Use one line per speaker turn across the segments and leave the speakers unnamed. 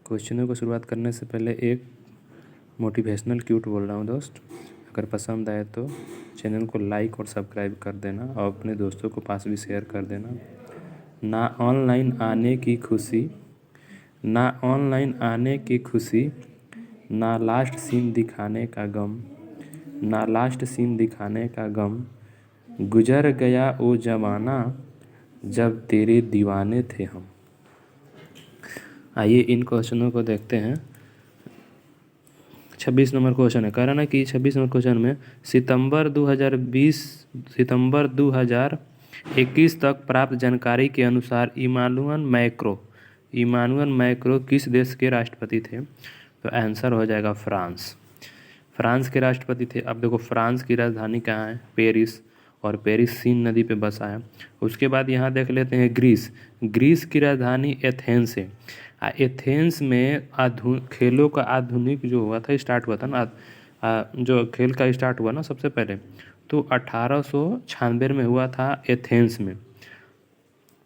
क्वेश्चनों को शुरुआत करने से पहले एक मोटिवेशनल क्यूट बोल रहा हूँ दोस्त। अगर पसंद आए तो चैनल को लाइक और सब्सक्राइब कर देना और अपने दोस्तों को पास भी शेयर कर देना। ना ऑनलाइन आने की खुशी, ना ऑनलाइन आने की खुशी, ना लास्ट सीन दिखाने का गम, ना लास्ट सीन दिखाने का गम, गुजर गया वो ज़माना जब तेरे दीवाने थे हम। आइए इन क्वेश्चनों को देखते हैं। 26 नंबर क्वेश्चन है, कह रहा ना कि 26 नंबर क्वेश्चन में सितंबर 2021 तक प्राप्त जानकारी के अनुसार इमानुअल मैक्रो किस देश के राष्ट्रपति थे? तो आंसर हो जाएगा फ्रांस। फ्रांस के राष्ट्रपति थे। अब देखो फ्रांस की राजधानी कहाँ है? पेरिस, और पेरिस सीन नदी पे बसा है। उसके बाद यहाँ देख लेते हैं ग्रीस की राजधानी एथेंस है। एथेंस में खेलों का आधुनिक जो हुआ था, स्टार्ट हुआ था ना, जो खेल का स्टार्ट हुआ ना सबसे पहले, तो 1896 में हुआ था एथेंस में।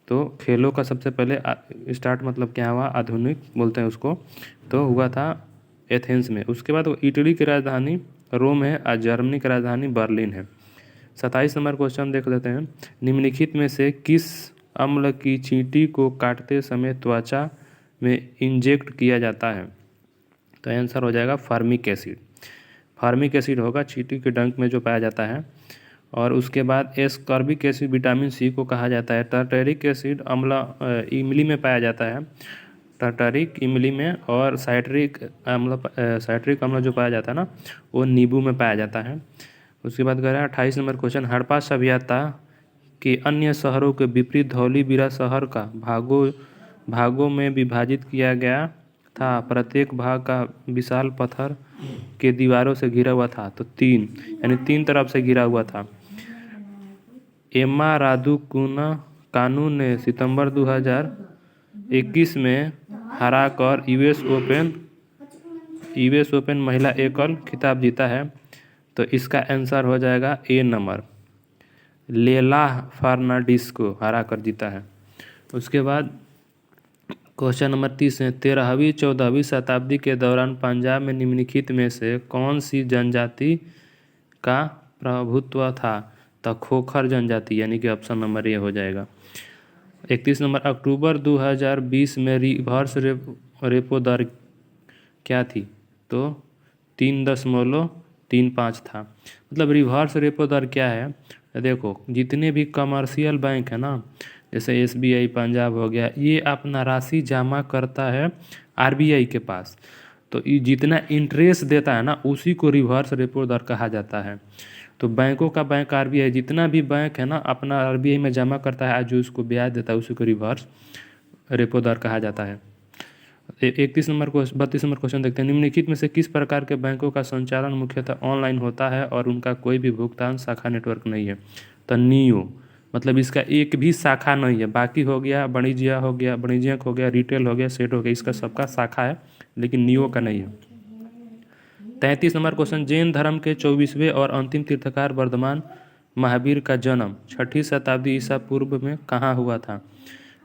तो खेलों का सबसे पहले स्टार्ट मतलब क्या हुआ, आधुनिक बोलते हैं उसको, तो हुआ था एथेंस में। उसके बाद इटली की राजधानी रोम है और जर्मनी की राजधानी बर्लिन है। 27 नंबर क्वेश्चन देख लेते हैं। निम्नलिखित में से किस अम्ल की चींटी को काटते समय त्वचा में इंजेक्ट किया जाता है? तो आंसर हो जाएगा फार्मिक एसिड। फार्मिक एसिड होगा चींटी के डंक में जो पाया जाता है। और उसके बाद एस्कॉर्बिक एसिड विटामिन सी को कहा जाता है। टार्टरिक एसिड अम्ल इमली में पाया जाता है, टार्टरिक इमली में। और साइट्रिक अम्ल जो पाया जाता है ना, वो नींबू में पाया जाता है। उसके बाद कह रहा है 28 नंबर क्वेश्चन, हड़प्पा सभ्यता के अन्य शहरों के विपरीत धौलीबीरा शहर का भागों में विभाजित किया गया था। प्रत्येक भाग का विशाल पत्थर के दीवारों से घिरा हुआ था। तो 3 यानी 3 तरफ से घिरा हुआ था। एम्मा रादुकानु ने सितंबर 2021 में हराकर यूएस ओपन महिला एकल खिताब जीता है। तो इसका आंसर हो जाएगा ए नंबर, लेला फर्नांडिस को हरा कर जीता है। उसके बाद क्वेश्चन नंबर 30 है, 13वीं-14वीं शताब्दी के दौरान पंजाब में निम्नलिखित में से कौन सी जनजाति का प्रभुत्व था? तो खोखर जनजाति, यानी कि ऑप्शन नंबर ए हो जाएगा। 31 नंबर, अक्टूबर 2020 में रिवर्स रेपो दर क्या थी? तो 3.35 था। मतलब रिवर्स रेपो दर क्या है? देखो जितने भी कमर्शियल बैंक है ना, जैसे एसबीआई, पंजाब हो गया, ये अपना राशि जमा करता है आरबीआई के पास। तो ये जितना इंटरेस्ट देता है ना, उसी को रिवर्स रेपो दर कहा जाता है। तो बैंकों का बैंक आरबीआई, जितना भी बैंक है ना अपना आरबीआई में जमा करता है, जो उसको ब्याज देता है उसी को रिवर्स रेपो दर कहा जाता है। 32 नंबर क्वेश्चन देखते हैं। निम्नलिखित में से किस प्रकार के बैंकों का संचालन मुख्यतः ऑनलाइन होता है और उनका कोई भी भुगतान शाखा नेटवर्क नहीं है? तो नियो, मतलब इसका एक भी शाखा नहीं है। बाकी हो गया वाणिज्यिक हो गया, रिटेल हो गया, सेट हो गया, इसका सबका शाखा है, लेकिन नियो का नहीं है। 33 नंबर क्वेश्चन, जैन धर्म के 24वें और अंतिम तीर्थंकर वर्धमान महावीर का जन्म 6ठी शताब्दी ईसा पूर्व में कहाँ हुआ था?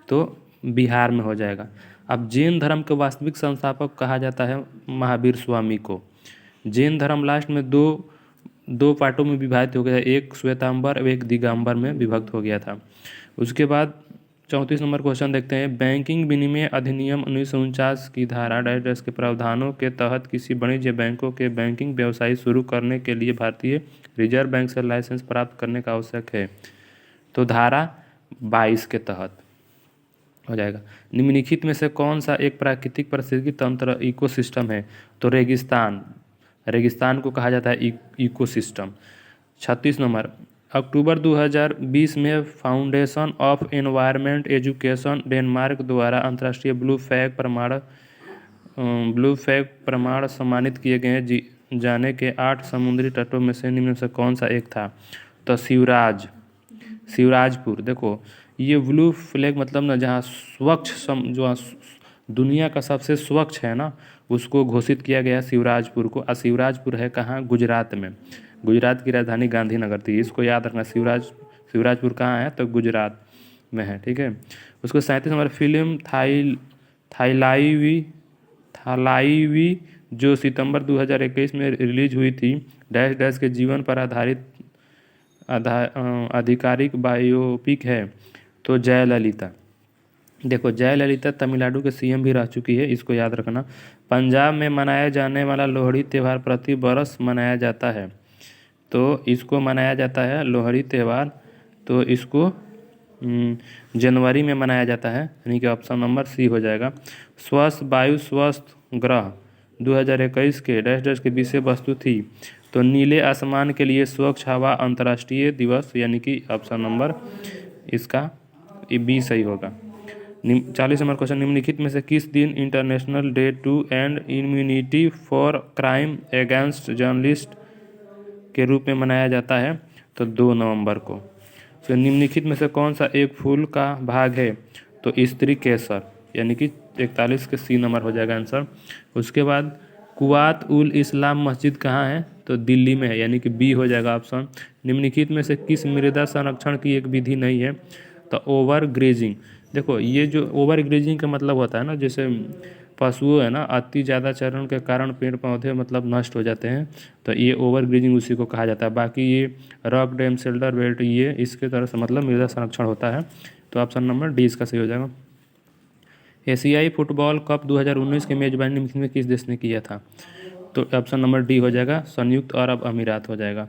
तो बिहार में हो जाएगा। अब जैन धर्म के वास्तविक संस्थापक कहा जाता है महावीर स्वामी को। जैन धर्म लास्ट में दो पार्टों में विभाजित हो गया, एक श्वेतांबर और एक दिगंबर में विभक्त हो गया था। उसके बाद 34 नंबर क्वेश्चन देखते हैं। बैंकिंग विनिमय अधिनियम 1949 की धारा 2 के प्रावधानों के तहत किसी वाणिज्य बैंकों के बैंकिंग व्यवसाय शुरू करने के लिए भारतीय रिजर्व बैंक से लाइसेंस प्राप्त करने का आवश्यक है। तो धारा 22 के तहत हो जाएगा। निम्नलिखित में से कौन सा एक प्राकृतिक पारिस्थितिकी तंत्र इकोसिस्टम है? तो रेगिस्तान को कहा जाता है इकोसिस्टम। 36 नंबर, अक्टूबर 2020 में foundation of environment education Denmark द्वारा अंतर्राष्ट्रीय ब्लू फ्लैग प्रमाण सम्मानित किए गए जाने के 8 समुद्री तटों में से निम्न में से कौन सा एक था? तो शिवराजपुर। देखो ये ब्लू फ्लैग मतलब ना, जहाँ स्वच्छ जो दुनिया का सबसे स्वच्छ है ना, उसको घोषित किया गया शिवराजपुर को। और शिवराजपुर है कहाँ? गुजरात में। गुजरात की राजधानी गांधीनगर थी, इसको याद रखना। शिवराजपुर कहाँ है? तो गुजरात में है, ठीक है। उसको 37 नंबर, फिल्म थाईलावी थालाईवी जो सितंबर 2021 में रिलीज हुई थी, डैश डैश के जीवन पर आधारित आधिकारिक बायोपिक है। तो जयललिता, देखो जयललिता तमिलनाडु के सीएम भी रह चुकी है, इसको याद रखना। पंजाब में मनाया जाने वाला लोहड़ी त्यौहार प्रति बरस मनाया जाता है, तो इसको मनाया जाता है लोहड़ी त्यौहार, तो इसको जनवरी में मनाया जाता है, यानी कि ऑप्शन नंबर सी हो जाएगा। स्वस्थ वायु स्वस्थ ग्रह 2021 के डैश डैश के विषय वस्तु थी, तो नीले आसमान के लिए स्वच्छ हवा अंतर्राष्ट्रीय दिवस, यानी कि ऑप्शन नंबर इसका बी सही होगा। 40 नंबर क्वेश्चन, निम्नलिखित में से किस दिन international day to end immunity for crime against journalist के रूप में मनाया जाता है? तो 2 नवंबर को। तो निम्नलिखित में से कौन सा एक फूल का भाग है? तो स्त्री केसर, यानी कि 41 के सी नंबर हो जाएगा आंसर। उसके बाद कुवात उल इस्लाम मस्जिद कहाँ है? तो दिल्ली में है, यानी कि बी हो जाएगा ऑप्शन। निम्नलिखित में से किस मृदा संरक्षण की एक विधि नहीं है? तो ओवर ग्रेजिंग। देखो ये जो ओवर ग्रेजिंग का मतलब होता है ना, जैसे पशुओं है ना, अति ज़्यादा चरण के कारण पेड़ पौधे मतलब नष्ट हो जाते हैं, तो ये ओवर ग्रेजिंग उसी को कहा जाता है। बाकी ये रॉक डैम शेल्टर बेल्ट ये इसके तरह से मतलब मृदा संरक्षण होता है, तो ऑप्शन नंबर डी इसका सही हो जाएगा। एशियाई फुटबॉल कप 2019 की मेजबानी निम्नलिखित में किस देश ने किया था? तो ऑप्शन नंबर डी हो जाएगा, संयुक्त अरब अमीरात हो जाएगा।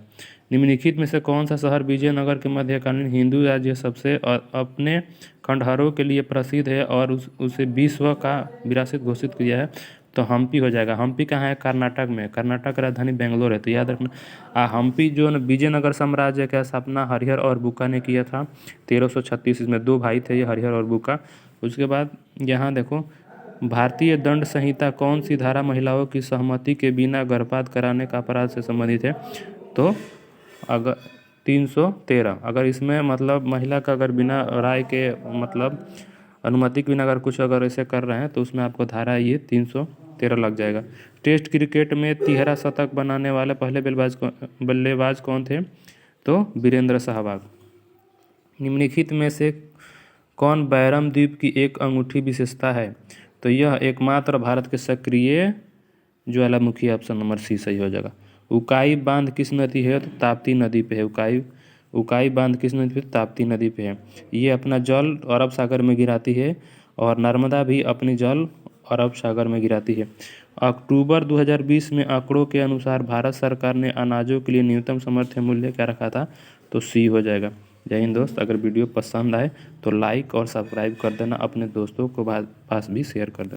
निम्नलिखित में से कौन सा शहर विजयनगर के मध्यकालीन हिंदू राज्य सबसे अपने खंडहरों के लिए प्रसिद्ध है और उसे विश्व का विरासत घोषित किया है? तो हम्पी हो जाएगा। हम्पी कहाँ है? कर्नाटक में। कर्नाटक राजधानी बेंगलोर है, तो याद रखना। हम्पी जो विजयनगर साम्राज्य का स्थापना हरिहर और बुक्का ने किया था 1336, इसमें 2 भाई थे ये, हरिहर और बुक्का। उसके बाद यहाँ देखो, भारतीय दंड संहिता कौन सी धारा महिलाओं की सहमति के बिना गर्भपात कराने का अपराध से संबंधित है? तो अगर 313, अगर इसमें मतलब महिला का अगर बिना राय के मतलब अनुमति के बिना अगर कुछ अगर ऐसे कर रहे हैं तो उसमें आपको धारा ये 313 लग जाएगा। टेस्ट क्रिकेट में 13 शतक बनाने वाले पहले बल्लेबाज कौन थे? तो वीरेंद्र सहवाग। निम्नलिखित में से कौन बैरम द्वीप की एक अनूठी विशेषता है? तो यह एकमात्र भारत के सक्रिय ज्वालामुखी, ऑप्शन नंबर सी सही हो जाएगा। उकाई बांध किस नदी है? तो ताप्ती नदी पे है। उकाई बांध किस नदी पे? ताप्ती नदी पे है। ये अपना जल अरब सागर में गिराती है और नर्मदा भी अपनी जल अरब सागर में गिराती है। अक्टूबर 2020 में आंकड़ों के अनुसार भारत सरकार ने अनाजों के लिए न्यूनतम समर्थन मूल्य क्या रखा था? तो सी हो जाएगा। जय हिंद दोस्त, अगर वीडियो पसंद आए तो लाइक और सब्सक्राइब कर देना, अपने दोस्तों को पास भी शेयर कर देना।